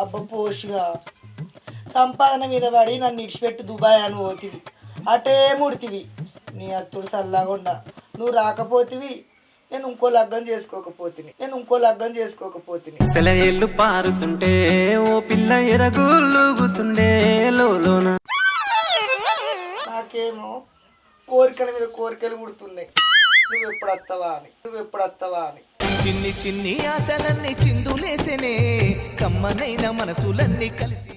అబ్బ పోషిగా సంపాదన మీద పడి నన్ను ఇడిచిపెట్టి దుబాయ్ అని పోతివి అటే ముడితివి నీ అత్తుడు సల్లాగుండా నువ్వు రాకపోతివి నేను ఇంకో లగ్గం చేసుకోకపోతిని సెలయేళ్ళు పారుతుంటే ఓ పిల్ల ఎరగులుగుతుండే లోలోన నాకేమో కోరికల మీద కోరికలు పుడుతున్నాయి నువ్వెప్పుడు వస్తావా అని చిన్ని చిన్ని ఆశలన్నీ చిందులేసెనే కమ్మనైన మనసులన్నీ కలిసి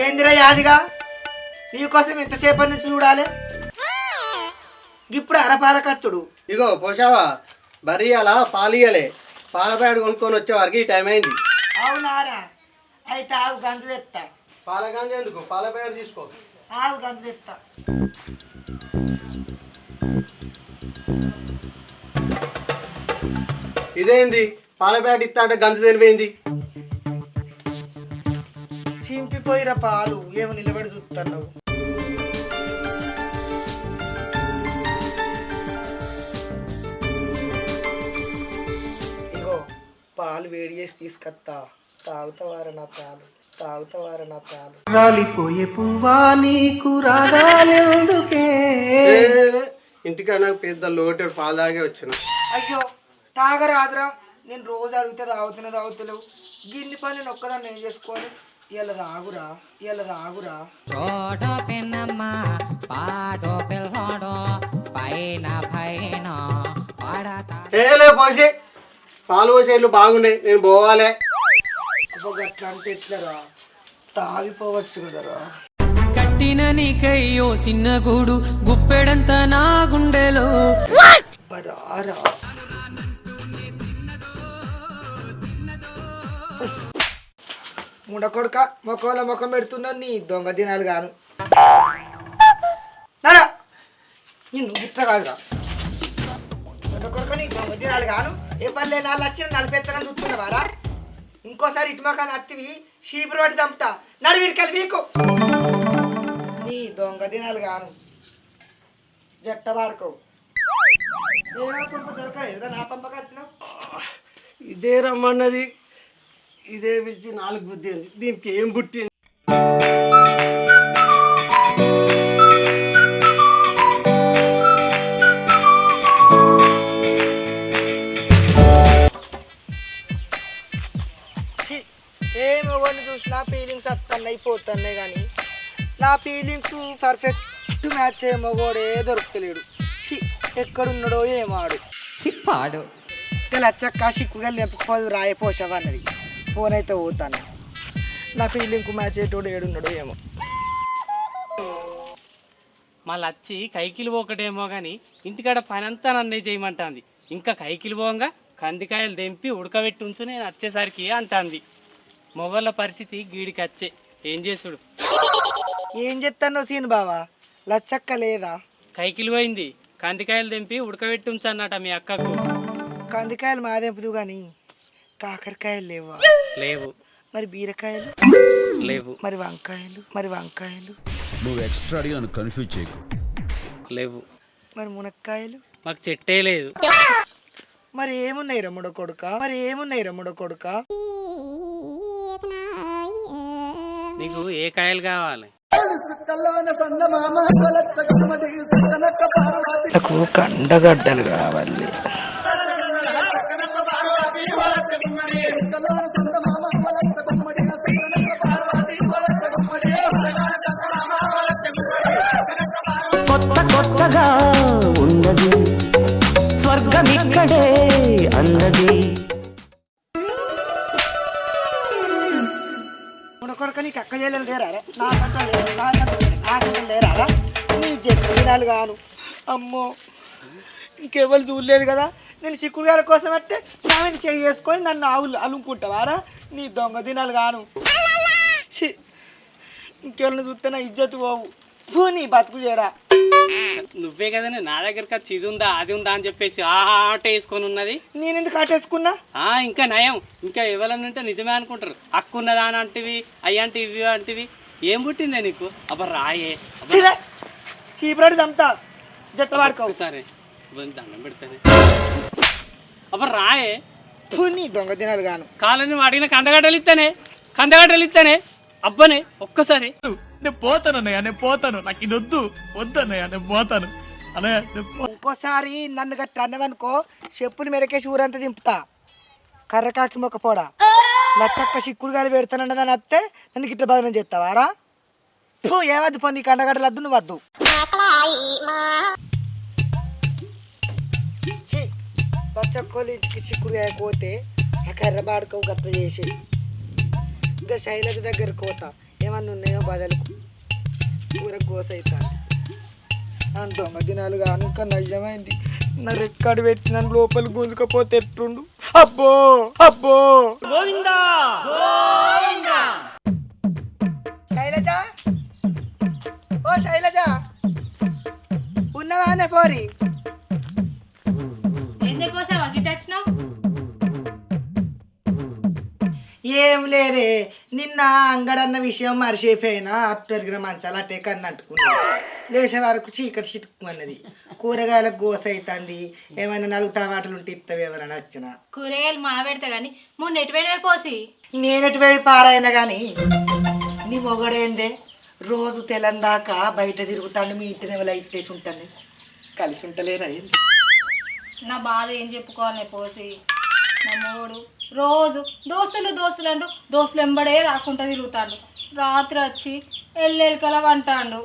ఏందిరా యాదిగా నీకోసం ఎంతసేపటి నుంచి చూడాలి ఇప్పుడు అరపాల కచ్చుడు ఇగో పోషావా బరీ అలా పాలియలే పాల ప్యాడ్ కొనుక్కొని వచ్చే వారికి ఈ టైం అయింది. అవునారా అయితే ఆవు గంజు తెస్తా పాల గాంజీ ఎందుకు పాల ప్యాడ్ తీసుకో. ఆవు గంజు తెస్తా ఇదేంది పాల ప్యాడ్ ఇస్తా అంటే గంజు తెలిపోయింది. చింపిపోయిన పాలు ఏమో నిలబడి చూస్తున్నావు ఇగో పాలు వేడి చేసి తీసుకొస్తా తాగుతావారా నా పాలు రాలిపోయే పువ్వా నీకు రాగాలేందుకే ఇంటికన్నా పెద్ద లోటెడు పాలు తాగే వచ్చిన. అయ్యో తాగరాదురా నేను రోజు అడిగితే తాగుతలేవు గిన్ని పని నేను ఒక్కదాన్ని ఏం చేసుకోవాలి ఇలా రాగురా ఏలే పోసి పాలు పోసేళ్ళు బాగున్నాయి నేను పోవాలి. అట్లా అంటే ఎట్లరా తాగిపోవచ్చు కదరా కట్టిన నీకయ్యో చిన్న గూడు గుప్పెడంత నా గుండెలో రారా ముడకొడుక ముఖం పెడుతున్నా నీ దొంగ దినాలు గాను నాడా నిన్ను గిట్ట కాదురా ముడకొడుక నీ దొంగ దినాలు గాను ఏ పల్లె నాలుగు లక్షలు నడిపెత్తనని చూస్తున్నావారా ఇంకోసారి ఇటుమకాని అత్తివి షీపురు వాటి చంపుతా నడు వీడికెళ్ళి వీకు నీ దొంగ దినాలు గాను జట్ట వాడుకో దొరకలేదురా నా పంపక వచ్చినావు ఇదే రమ్మన్నది ఇదే పిలిచి 4 గుద్దింది దీనికి ఏం పుట్టింది. ఏ మొగోని చూసినా ఫీలింగ్స్ వస్తున్నాయి పోతున్నాయి కానీ నా ఫీలింగ్స్ పర్ఫెక్ట్ మ్యాచ్ అయ్యే మొగోడే దొరుకుతలేడు ఎక్కడున్నాడో ఏమాడు చిప్పాడు లచ్చక్క సిక్కుగా లేకపోదు రాయపోసావన్నది ఫోన్ అయితే పోతాను నా ఫీలింగ్ మ్యాచ్ అయ్యేటోడు ఏడున్నాడో ఏమో మళ్ళీ వచ్చి కైకిలు ఒకటేమో కానీ ఇంటికాడ పని అంతా నన్నే చేయమంటుంది ఇంకా కైకిలు పోగా కందికాయలు తెంపి ఉడకబెట్టి ఉంచు నేను వచ్చేసరికి అంటుంది మొగళ్ళ పరిస్థితి గీడికి వచ్చే ఏం చేసుడు ఏం చెప్తానో సీన్ బావా లచ్చక్క లేదా కైకిలు పోయింది కందికాయలు తెంపి ఉడకబెట్టి ఉంచు అన్నట మీ అక్కకు కందికాయలు మాదెంపుదు కానీ కాకరకాయలు లేవా లేవు మరి బీరకాయలు లేవు మరి వంకాయలు నువ్వు ఎక్స్ట్రా అడిగి నన్ను కన్ఫ్యూజ్ చేయకు. లేవు మరి మునక్కాయలు మాకు చెట్టే లేదు మరి ఏమున్నాయి రమ్ముడ కొడుక నీకు ఏ కాయలు కావాలి నాకు కండగడ్డలు కావాలి కొత్తగా ఉన్నది స్వర్గం ఇక్కడే అన్నది కొడుక నీకు అక్క చేయలేదు లేరా నాకంటే లేరా నీ జన్మదినాలు కాను అమ్మో ఇంకెవరు చూడలేదు కదా నేను చిక్కుడుగాల కోసం వస్తే నామని చెయ్యి చేసుకొని నన్ను అలుముకుంటావారా నీ దొంగ దినాలు కాను ఇంకెవరిని చూస్తే నా ఇజ్జత్ పోవు నీ బతుకు చేయరా నువ్వే కదా నా దగ్గరికి వచ్చి ఇది ఉందా అది ఉందా అని చెప్పేసి ఆట వేసుకొని ఉన్నది నేను ఎందుకు ఆటేసుకున్నా ఇంకా నయం ఇంకా ఎవరన్నా ఉంటే నిజమే అనుకుంటారు అక్కున్నదా అని అంటివి అయ్యంటి ఇవి అంటివి ఏం పుట్టిందే నీకు అబ్బా రాయే చీపురాడు చంపుతా జట్ట వాడుకో సరే దండం పెడతానే అప్పుడు రాయే నీ దొంగ దినాలు గాను కాలని అడిగిన కందగడ్డలు ఇస్తానే అబ్బనే ఒక్కసారి నేను పోతానన్నయ్య, నేను పోతాను. నాకు ఇది వద్దు వద్దన్నయ్య, నేను పోతాను అన్నయ్య. ఇంకోసారి నన్ను గట్టి అన్నవనుకో చెప్పులు మెడకేసి ఊరంతా దింపుతా కర్రకాకి మొక్క పోడా లచ్చక్క చిక్కుడు గాలి పెడతానన్నదాని అత్తే నన్ను గిట్ల బదనం చేస్తావారా ఏవద్దు పో నీకు అండగడ్డలు వద్దు నువ్వు వద్దు లచ్చక్కోలు ఇంటికి చిక్కుడు పోతే ఆ కర్ర బాడుకో గట్ట చేసి ఇంకా శైలజ దగ్గరకు పోతా ఏమన్నా ఉన్నాయో బదలకు కూర గోస అవుతాను నన్ను దొంగ దినాలు కానీ ఇంకా నయ్యమైంది నా రెక్కడి పెట్టి నన్ను లోపల గుంజుకపోతే ఎట్టుండు అబ్బో అబ్బో శైలజ ఓ శైలజ ఉన్నవానే పోరి ఏం లేదే నిన్న అంగడన్న విషయం మరిచిపోయినా అట్టరిగిన మంచాలు అట్టే కన్ను అంటుకున్నా లేచే వరకు చీకటి చిట్టుకున్నది కూరగాయలకు గోస అవుతుంది ఏమైనా 4 టమాటాలు ఉంటే ఇస్తావేమైనా నచ్చిన కూరగాయలు మా పెడతా కానీ మొన్న ఎటువైనా పోసి నేనెటు వేడి పాడైనా కానీ నీ మొగడేందే రోజు తెలందాక బయట తిరుగుతాను మీ ఇంటిని ఎవరు ఇట్టేసి ఉంటాను కలిసి ఉంటలేరా ఏంది నా బాధ ఏం చెప్పుకోవాలి పోసి నా మూడు రోజు దోస్తులు అంటూ దోస్తులు ఎంబడే రాకుండా తిరుగుతాడు రాత్రి వచ్చి ఎల్లెలకల వంటాడు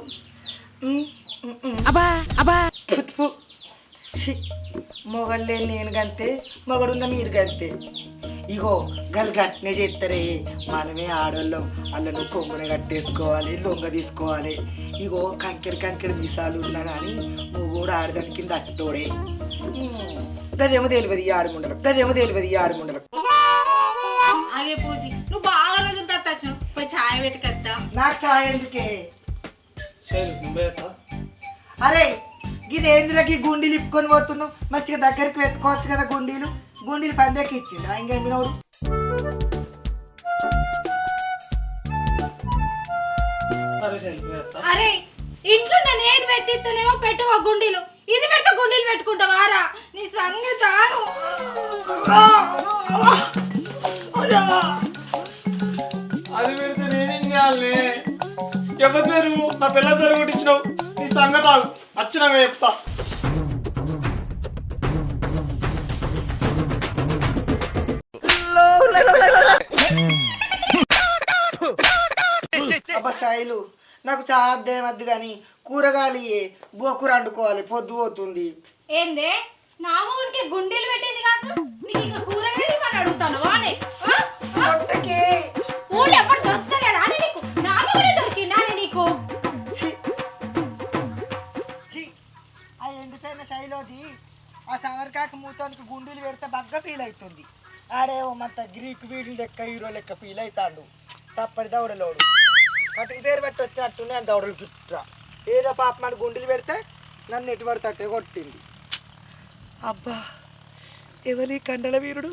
మొగళ్ళే నేను గంతే మొగడున్న మీరు గంతే ఇగో గలు గట్నే చేస్తారే మనమే ఆడోళ్ళం అల్లను కొంగున కట్టేసుకోవాలి లొంగ తీసుకోవాలి ఇగో కంకెడి మిసాలు ఉన్నా కానీ నువ్వు కూడా ఆడదాని కింద అట్టోడే గదేమో తెలియదు ఈ ఆడముండలు అదే పూసి నువ్వు బాగా రోజులు తట్టచ్చినావు పోయి ఛాయ్ పెట్టుకద్దా నాకు ఛాయ్ ఎందుకే అరే గిదేందులకి గుండీలు ఇప్పుకొని పోతున్నావు మంచిగా దగ్గరికి పెట్టుకోవచ్చు కదా గుండీలు పందేకి ఇచ్చిండు ఇంకేం వినోడు అరే ఇంట్లో నేను ఏది పెట్టిస్తానేమో పెట్టుకో గుండీలు ఇది పెడితే గుండీలు పెట్టుకుంటావారా నీ సంగతి అది పెడితే నేనేం చేయాలి? ఎవరి పేరు నా పిల్లల కొట్టించినావు నీ సంగతి వచ్చినవే చెప్తా. శైలు నాకు చాలా మధ్య కానీ కూరగాయలు బోకూర వండుకోవాలి పొద్దు పోతుంది ఏందే నా ఊరికి గుండీలు పెట్టింది కాక నీకు ఇంకా కూరగాయలు అని అడుగుతాను వానే ఊళ్ళో ఎప్పుడు దొరుకుతాడా అని నీకు నా ఊరే దొరికిందా నీకు ఆ ఎండిపోయిన శైలోది ఆ సవర్కాకి మూతానికి గుండీలు పెడితే బాగా ఫీల్ అవుతుంది ఆడేమో మంత గ్రీక్ వీడి లెక్క హీరో లెక్క ఫీల్ అవుతాడు తప్పటి దౌడలోడు కటికి పేరు పెట్టి వచ్చినట్టు నేను దౌడలు చుట్టా ఏదో పాప మన గుండెలు పెడితే నన్ను ఎటువంటి తట్టే కొట్టింది అబ్బా ఎవరి కండల వీరుడు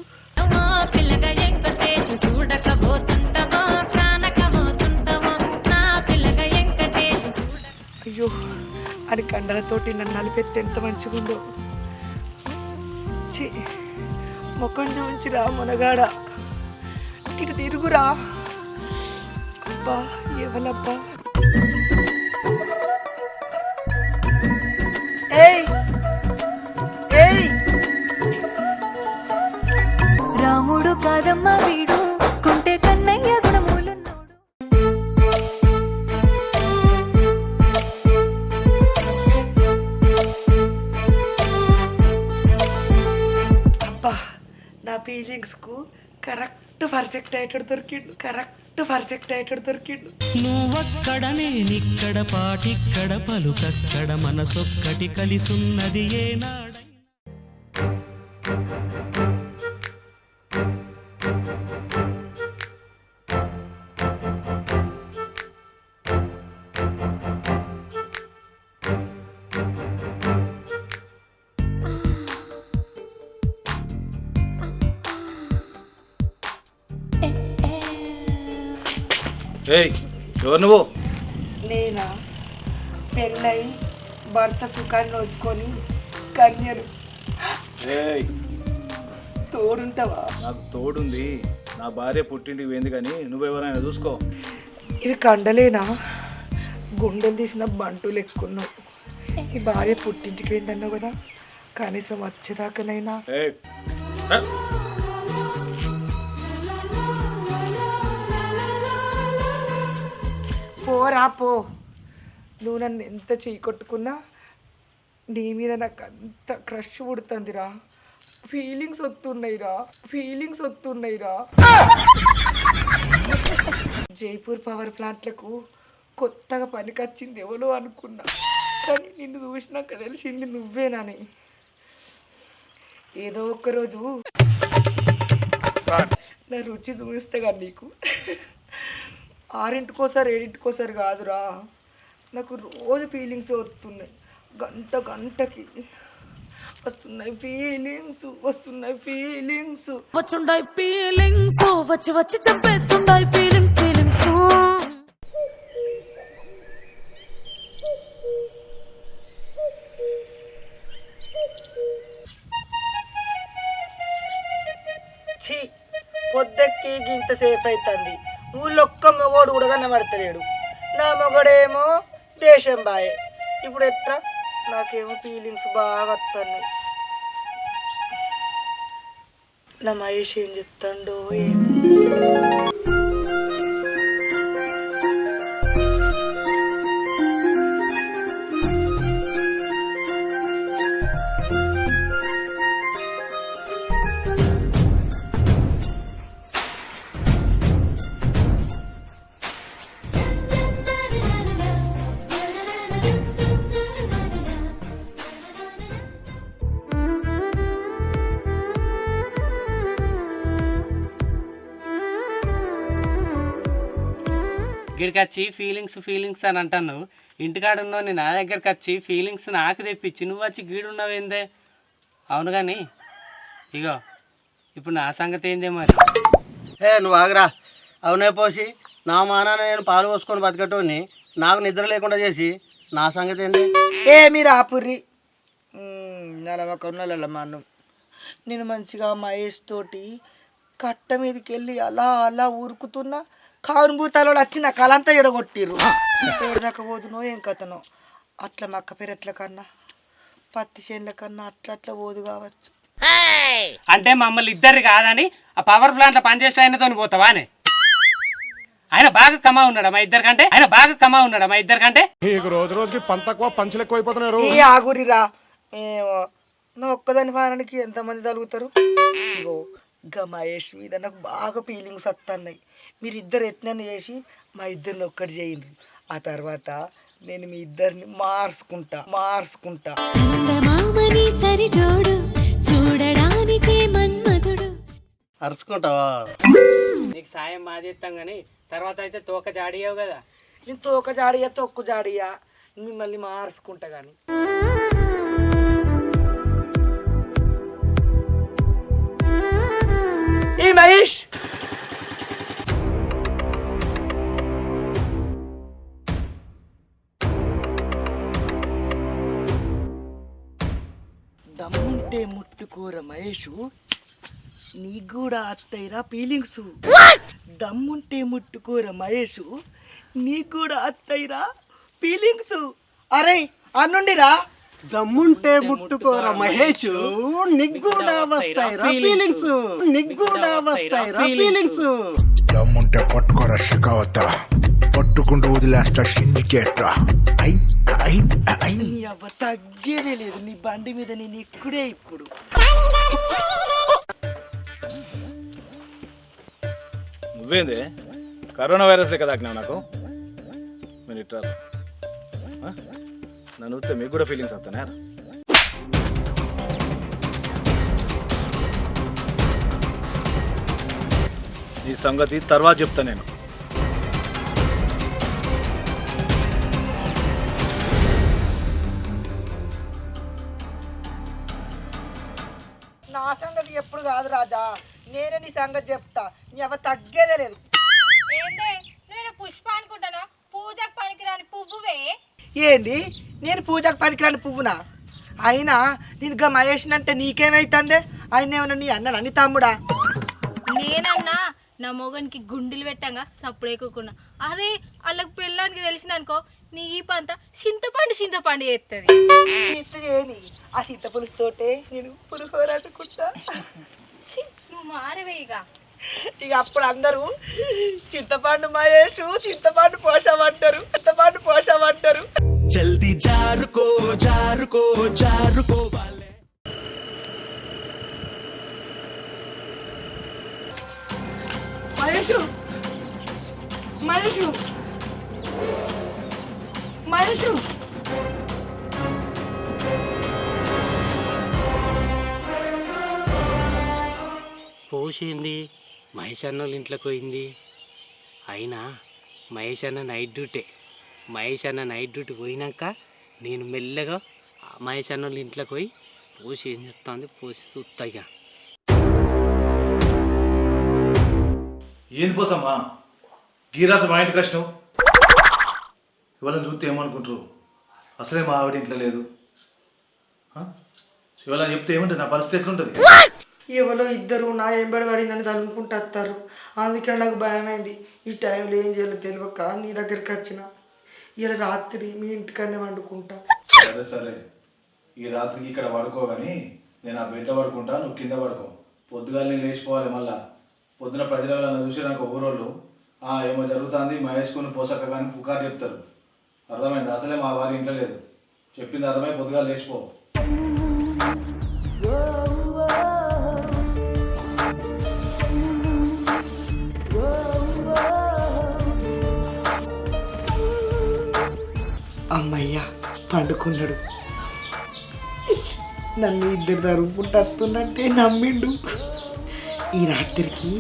అయ్యో అది కండలతోటి నన్ను నలిపెత్తే ఎంత మంచిగుందో ముఖం చూంచిరా మునగాడ ఇటు తిరుగురా అబ్బా ఎవలబ్బా రాముడు కాదమ్మా వీడు కుంటే కన్నయ్య గుణమూలున్నోడు అబ్బా నా ఫీలింగ్స్కు కరెక్ట్ పర్ఫెక్ట్ అయ్యేటట్టు దొరికిండు నువ్వక్కడ నేనిక్కడ పాటిక్కడ పలుకక్కడ మనసొక్కటి కలిసున్నది ఏనాడ ఏయ్ ఎవరు నువ్వు? నేనా పెళ్ళై భర్త సుఖాన్ని నోచుకొని కన్యను ఏయ్ తోడుంటావా? నాకు తోడుంది, నా భార్య పుట్టింటికి పోయింది, కానీ నువ్వెవరైనా చూసుకో. ఇవి కండలేనా? గుండెలు తీసిన బంటులు ఎక్కున్నావు. ఈ భార్య పుట్టింటికి పోయిందన్నావు కదా, కనీసం వచ్చేదాకానైనా. ఏయ్ పోరా పో. నువ్వు నన్ను ఎంత చీకొట్టుకున్నా నీ మీద నాకు అంత క్రష్ పుడుతుందిరా. ఫీలింగ్స్ వస్తున్నాయిరా. జైపూర్ పవర్ ప్లాంట్లకు కొత్తగా పనికొచ్చింది ఎవరో అనుకున్నా, కానీ నిన్ను చూసినాక తెలిసింది నువ్వేనని. ఏదో ఒక్కరోజు నా రుచి చూపిస్తే కానీ నీకు 6 7 కాదురా, నాకు రోజు ఫీలింగ్స్ వస్తున్నాయి. గంటకి వస్తున్నాయి ఫీలింగ్స్. వచ్చుండాయి ఫీలింగ్స్, వచ్చి చెప్పేస్తుండాయి ఫీలింగ్స్. పొద్దెక్కి ఇంతసేపు అవుతుంది, ఊళ్ళో ఒక్క మగోడు కూడా కనబడతలేడు. నా మగడేమో దేశం బాయే. ఇప్పుడు ఎట్లా? నాకేమో ఫీలింగ్స్ బాగా వస్తున్నాయి. నా మహేష్ ఏం చెప్తాడో ఏమో. ఇక్కడికి వచ్చి ఫీలింగ్స్ అని అంటాను. ఇంటికాడ ఉన్నావు, నా దగ్గరికి వచ్చి ఫీలింగ్స్ నాకు తెప్పించి నువ్వు వచ్చి గీడున్నావేందే? అవును కానీ ఇగో ఇప్పుడు నా సంగతి ఏందే మరి? నువ్వు ఆగరా. అవునే పోసి నా మానాన నేను పాలు పోసుకొని బతకటోని నాకు నిద్ర లేకుండా చేసి నా సంగతి ఏంది? మీరు ఆపుర్రి. నెలవకొన్నలమ్మ అన్నం. నేను మంచిగా మహేష్ తోటి కట్ట మీదకి వెళ్ళి అలా ఊరుకుతున్నా, కావును భూతాలు వచ్చి నా కలంతా ఎడగొట్టిర్రు. ఏడదాకా పోదునో ఏం కథనో. అట్లా మక్క పెరట్ల కన్నా పత్తి చేనుల కన్నా అట్లా పోదు కావచ్చు. అంటే మమ్మల్ని ఇద్దరు కాదని ఆ పవర్ ప్లాంట్లో పనిచేసే ఆయనతో పోతావా అని? ఆయన బాగా కమా ఉన్నాడా మా ఇద్దరికంటే? రోజుకి పంతక్కువ పంచులు ఎక్కువైపోతున్నారు. ఈ ఆగురిరా. నా ఒక్కదాని వారానికి ఎంతమంది తలుగుతారు? ఇగో ఇంకా మహేష్ మీద నాకు బాగా ఫీలింగ్స్ వస్తున్నాయి. మీరిద్దరు ఎట్లనే చేసి మా ఇద్దరిని ఒక్కటి చేయండి. ఆ తర్వాత నేను మీ ఇద్దరిని మార్చుకుంటా. చందమామని సరిజోడు చూడడానికి మన్మధుడు. అరుచుకుంటావా? నీకు సాయం మా చేస్తాం కానీ తర్వాత అయితే తోక జాడియావు కదా. నేను తోక జాడియా తొక్కు జాడియా మిమ్మల్ని మార్చుకుంటా. కానీ ఏ మహేష్, దమ్ముంటే ముట్టుకోర మహేషు, నీకు కూడా అత్తయ్యరా ఫీలింగ్స్. దమ్ముంటే ముట్టుకోర మహేషు, నీకు కూడా అత్తయ్యరా ఫీలింగ్స్. అరే అన్నుండిరా. దమ్ముంటే ముట్టుకోరా మహేష్, నిగ్గుడా వస్తాయిరా ఫీలింగ్స్. దమ్ముంటే పట్టుకోరా షికావత, పట్టుకుంటూ వదిలేస్తా సిండికేట్. నీ అవ్వ తగ్గేదే లేదు. నీ బండి మీద నేను ఇక్కడే ఇప్పుడు. నువ్వేంది కరోనా వైరస్ లెక్క తాకినావు నాకు. నేను ఇట్లా నన్ను వస్తే మీకు కూడా ఫీలింగ్స్ వస్తానే. ఈ సంగతి తర్వాత చెప్తా నేను. నా సంగతి ఎప్పుడు కాదు రాజా, నేనే నీ సంగతి చెప్తా. నీ అవ్వ తగ్గేదే లేదు. ఏందే నేను పుష్ప అనుకుంటానా? పూజకు పనికిరాని పువ్వువే. ఏంది నేను పూజకు పనికిరాని పువ్వునా? అయినా నేను గా మహేష్ అంటే నీకేమైతుందే? ఆయన ఏమన్నా నీ అన్న నీ తమ్ముడా? నేనన్నా నా మొగనికి గుండెలు పెట్టంగా సప్పుడేకోకుండా. అదే వాళ్ళకి పెళ్ళానికి తెలిసిందనుకో నీ ఈ పంత చింతపండు చేస్తుంది. ఆ చింత పులుసుతోటే నేను పులిహోరనుకుంటా. నువ్వు మారవే ఇక అప్పుడు అందరూ చింతపండు మహేష్ చింతపండు పోషమంటారు. జల్దీ జారుకో జారుకో జారుకో బాలే. మహేష్ పోసింది మహేష్ అన్న వాళ్ళ ఇంట్లోకి పోయింది. అయినా మహేష్ అన్న నైట్ డ్యూటీ పోయినాక నేను మెల్లగా మహేష్ అన్న వాళ్ళ ఇంట్లోకి పోయి పోసి ఏం చెప్తాంది పోసి చూస్తాయిగా. ఏంది పోసమ్మా గీరాత మా ఇంటి కష్టం ఇవాళ చూస్తే ఏమనుకుంటారు? అసలే మా ఆవిడ ఇంట్లో లేదు. ఇవాళ చెప్తే ఏమంటే నా పరిస్థితి ఎట్లుంటుంది? ఎవరో ఇద్దరు నా ఎంబడి పడి నన్ను తలుపుకుంటూ వస్తారు. అందుకే నాకు భయమైంది. ఈ టైంలో ఏం చేయాలో తెలియక నీ దగ్గరికి వచ్చిన. ఇలా రాత్రి మీ ఇంటికన్నా వండుకుంటా. సరే ఈ రాత్రికి ఇక్కడ పడుకోగాని నేను ఆ బెడ్లో పడుకుంటా, నువ్వు కింద పడుకో. పొద్దుగాల నేను లేచిపోవాలి. మళ్ళా పొద్దున ప్రజలను చూసి నాకు ఊరోళ్ళు ఏమో జరుగుతుంది మహేష్కుని పోసక్క కానీ పుకారు చెప్తారు. అర్థమైంది? అసలే మా వారి ఇంట్లో లేదు. చెప్పింది అర్థమై పొద్దుగాల లేచిపో. అమ్మయ్యా పండుకున్నాడు. నన్ను ఇద్దరు తరుపుకుంటే నమ్మిండు. ఈ రాత్రికి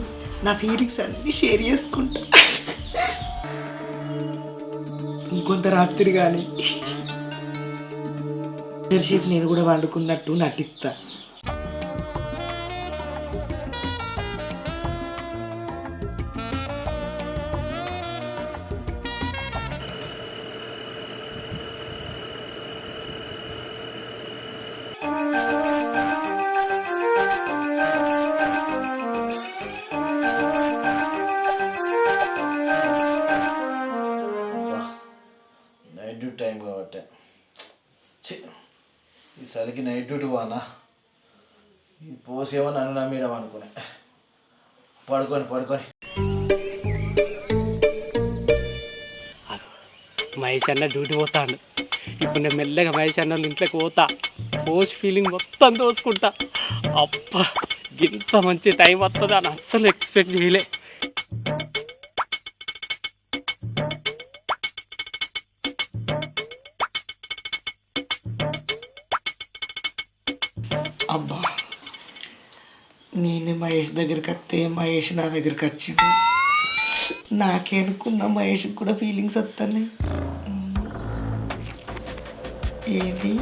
నా ఫీలింగ్స్ అన్నీ షేర్ చేసుకుంటా. ఇంకొంత రాత్రి కానీ సేపు నేను కూడా వండుకున్నట్టు నటిస్తా. నైట్ డ్యూటీ టైం కాబట్టి ఈ చలికి నైట్ డ్యూటీ పోనా? ఈ పోసేమో నన్ను నమ్మేయడం అనుకునే. పడుకొని మహేష్ అన్న డ్యూటీ పోతాడు. ఇప్పుడు నేను మెల్లగా మహేష్ అన్న వాళ్ళ ఇంట్లోకి పోతా. పోస్ట్ ఫీలింగ్ మొత్తం దోసుకుంటా. అబ్బా ఇంత మంచి టైం వస్తుంది అని అస్సలు ఎక్స్పెక్ట్ చేయలే. అబ్బా నేను మహేష్ దగ్గరికి వస్తే మహేష్ నా దగ్గరికి వచ్చిండు. నాకేనుకున్న మహేష్కి కూడా ఫీలింగ్స్ వస్తాయి. ఏది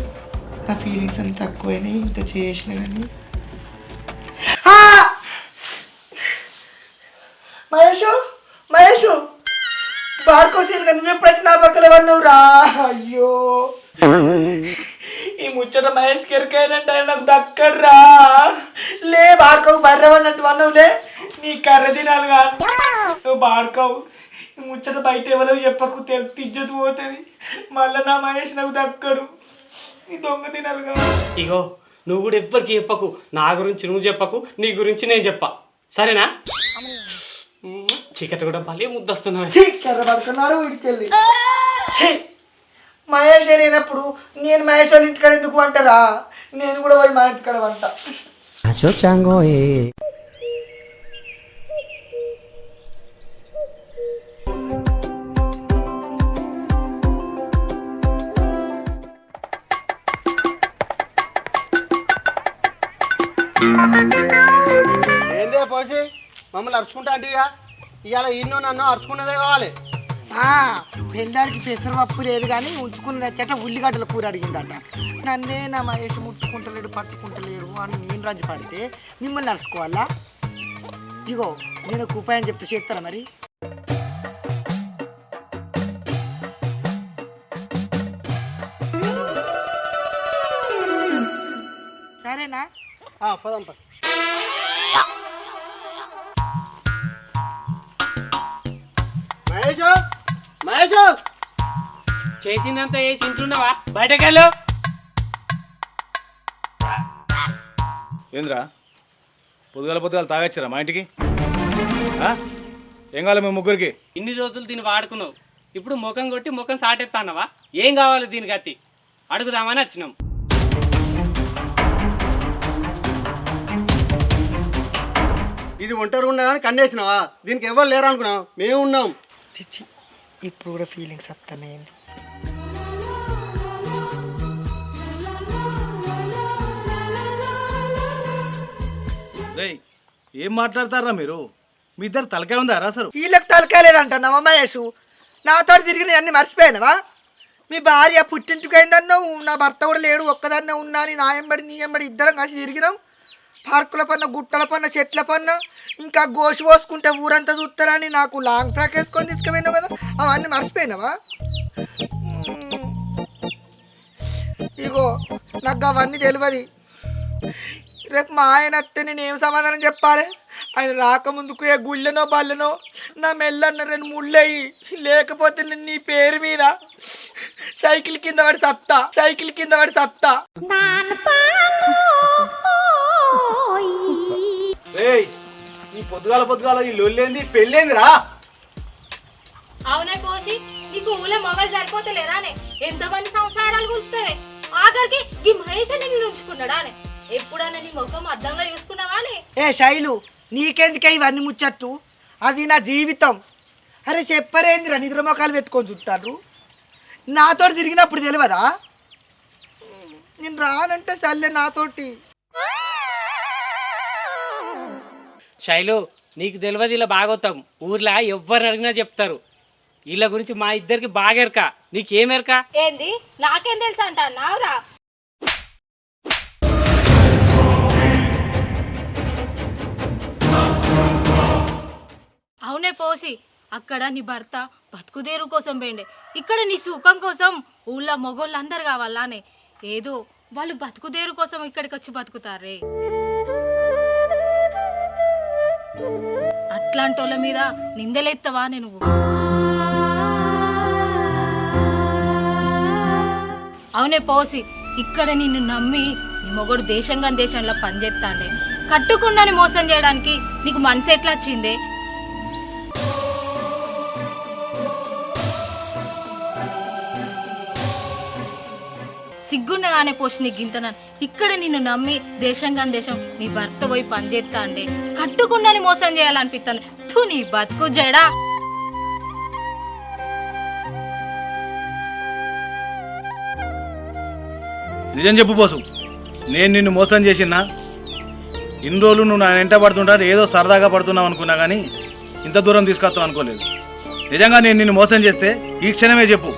నా ఫీలింగ్స్ అని తక్కువైనాయి ఇంత చేసిన కానీ. మహేష్ బాడుకోసేను కానీ నువ్వు ఎప్పుడైతే నా పక్కన పడినవురా? అయ్యో ఈ ముచ్చట మహేష్ కెరికైనట్టు ఆయన నాకు దక్కడ్రా. లే బాడుకోవు బర్రవన్నట్టు అన్నవులే. నీ కర్ర తినాలి కాదు నువ్వు బాడుకోవు. ఈ ముచ్చట బయట ఎవరో చెప్పకు, తిజ్జతు పోతుంది. మళ్ళీ నా మహేష్ నాకు దక్కడు. నీ దొంగ తినాలి కాదు. ఇగో నువ్వు కూడా ఎవ్వరికి చెప్పకు. నా గురించి నువ్వు చెప్పకు, నీ గురించి నేను చెప్పా. సరేనా? చీకటి కూడా భలే ముద్దొస్తున్నావు. కర్ర పడుతున్నాడు వీడికెళ్ళి. మహేష్ లేనప్పుడు నేను మహేష్ వాళ్ళ ఇంటికాడ ఎందుకు అంటారా? నేను కూడా పోయి మా ఇంటికాడ వంట. ఏందే పోసి మమ్మల్ని అరుచుకుంటా అంటే ఇవాళ ఇన్నో నన్ను అరుచుకున్నదే కావాలి. పెళ్ళారికి పెసరపప్పు లేదు కానీ ఉంచుకుని తెచ్చట ఉల్లిగడ్డల కూర అడిగిందట. నన్నే నా మహేష్ ముట్టుకుంటలేడు పట్టుకుంటలేడు అని నేను రాజు పడితే మిమ్మల్ని నడుచుకోవాలా? ఇగో నేను ఒక ఉపాయం చెప్తే చేస్తారా మరి? సరేనా? పదం పద. మహేష్ మహేష్ చేసిందంతా వేసి ఇంట్లున్నావా? బయటకెళ్ళు. ఏంద్రా పొద్దుగాల తాగొచ్చారా మా ఇంటికి? ఏం కావాలి మీ ముగ్గురికి? ఇన్ని రోజులు దీన్ని వాడుకున్నావు, ఇప్పుడు ముఖం కొట్టి ముఖం సాటెత్తానవా? ఏం కావాలి దీనికి? అత్తి అడుగుదామని వచ్చినాం. ఇది ఒంటరి ఉండగానే కన్నేసినావా? దీనికి ఎవరు లేరు అనుకున్నావు, మేము ఉన్నాం. చిచ్చి ఇప్పుడు కూడా ఫీలింగ్స్ వస్తున్నాయండి. రేయ్ ఏం మాట్లాడతారా మీరు? మీ ఇద్దరు తలకాయ ఉందారా అసలు? వీళ్ళకి తలకాయలేదంటున్నావా మహేష్? నాతో తిరిగిన అన్ని మర్చిపోయినావా? మీ భార్య పుట్టింటికి అయిందన్నావు, నా భర్త కూడా లేడు, ఒక్కదాన్నే ఉన్నా అని నా ఎంబడి నీ ఎంబడి ఇద్దరం కలిసి తిరిగినాం. పార్కుల పన్న, గుట్టల పన్న, చెట్ల పన్న, ఇంకా గోసి పోసుకుంటే ఊరంతా చూస్తారని నాకు లాంగ్ ఫ్రాక్ వేసుకొని తీసుకుపోయినావు కదా, అవన్నీ మర్చిపోయినావా? ఇగో నాకు అవన్నీ తెలియదు. రేపు మా ఆయన వస్తే నేను ఏం సమాధానం చెప్పాలి? ఆయన రాకముందుకు ఏ గుళ్ళనో బల్లనో నా మెల్లన్న 2 ముళ్ళయి, లేకపోతే నేను నీ పేరు మీద సైకిల్ కింద పడి సప్తా. రేయ్ ఈ పొద్దుగాల ఈ లొల్లేంది, పెళ్ళేందిరా? అవునే పోసి, నీకు ఊళ్ళో మొగలు సరిపోతలేరానే? ఎంతమంది సంసారాలు కూర్చుతావే? ఆఖరికి ఈ మహేష్ నిన్ను ఉంచుకున్నాడానే? ఎప్పుడన్నా నీ ముఖం అద్దంలో చూసుకున్నావానే? ఏ శైలు, నీకెందుకే ఇవన్నీ ముచ్చట్టు? అది నా జీవితం. అరే చెప్పరేందిరా నిద్ర మొక్కలు పెట్టుకొని చూస్తారు? నాతో తిరిగినప్పుడు తెలియదా? నేను రానంటే సర్లే నాతోటి. శైలు, నీకు తెలియదు ఇలా బాగోతాం. ఊర్లో ఎవ్వరు అడిగినా చెప్తారు. వీళ్ళ గురించి మా ఇద్దరికి బాగా ఎరక. నీకేమెరక? ఏంది నాకేం తెలుసా అంట నావురా? అవునే పోసి, అక్కడ నీ భర్త బతుకుదేరు కోసం పోయిండే, ఇక్కడ నీ సుఖం కోసం ఊళ్ళో మొగోళ్ళు అందరు కావాలానే? ఏదో వాళ్ళు బతుకుదేరు కోసం ఇక్కడికి వచ్చి బతుకుతారే. అట్లాంటి వాళ్ళ మీద నిందలెత్తవా నువ్వు? అవునే పోసి, ఇక్కడ నిన్ను నమ్మి నీ మొగడు దేశంలో పనిచేస్తాండే, కట్టుకున్నని మోసం చేయడానికి నీకు మనసు ఎట్లా వచ్చిందే? సిగ్గుండగానే పోసి నీ గింతన ఇక్కడ నిన్ను నమ్మి దేశం నీ భర్త పోయి పనిచేస్తా అండే, కట్టుకున్నని మోసం చేయాలనిపిస్తాను. తూ నీ బతుకు జడా. నిజం చెప్పు పోసు, నేను నిన్ను మోసం చేసినా? ఇన్ని రోజులు నువ్వు నా వెంట పడుతుంటా ఏదో సరదాగా పడుతున్నావు అనుకున్నా, కానీ ఇంత దూరం తీసుకొస్తావు అనుకోలేదు. నిజంగా నేను నిన్ను మోసం చేస్తే ఈ క్షణమే చెప్పు,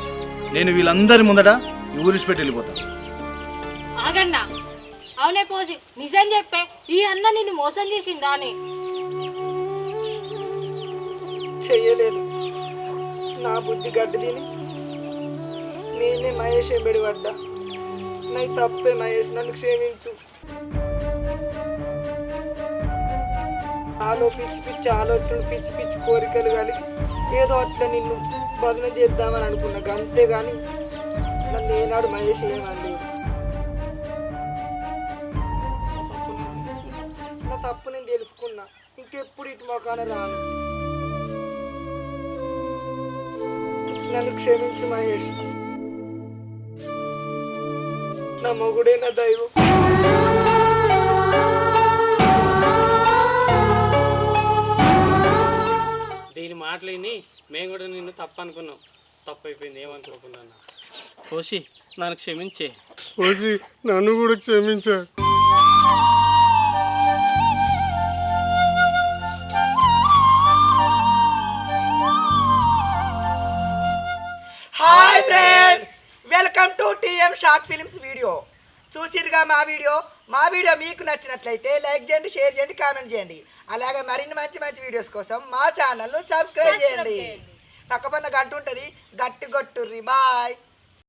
నేను వీళ్ళందరి ముందట ఊరిసిపెట్టి వెళ్ళిపోతా. ఆగన్నా, అవునే పోసి నిజం చెప్పే, ఈ అన్న నిన్ను మోసం చేసిందా అని? చెయ్యలేదు, నా బుద్ధి గడ్డి తిని నేనే మహేష్ ఎంబడి పడ్డా. నాకు తప్పే మహేష్, నన్ను క్షమించు. ఆలో పిచ్చి ఆలోచనలు, పిచ్చి కోరికలు కలిగి ఏదో అట్లా నిన్ను బదనం చేద్దామని అనుకున్నా, అంతేగాని నన్ను ఏనాడు మహేష్ ఏమనలేదు. నా తప్పు నేను తెలుసుకున్నా, ఇంకెప్పుడు ఇటు మొఖాన రాను. నన్ను క్షమించు మహేష్, నా మొగుడే నా దైవం. దీని మాటలు విని మేము కూడా నిన్ను తప్పు అనుకున్నాం. తప్పు అయిపోయింది, ఏమనుకోకుండా. పోసి నన్ను క్షమించే. పోసి నన్ను కూడా క్షమించా. Hi friends, welcome to TM short films video. చూసిరుగా మా వీడియో మీకు నచ్చినట్లయితే లైక్ చేయండి, షేర్ చేయండి, కామెంట్ చేయండి. అలాగే మరిన్ని మంచి వీడియోస్ కోసం మా ఛానల్ను సబ్స్క్రైబ్ చేయండి. పక్కపన్న గంట ఉంటుంది, గట్టి కొట్టుర్రి. బాయ్.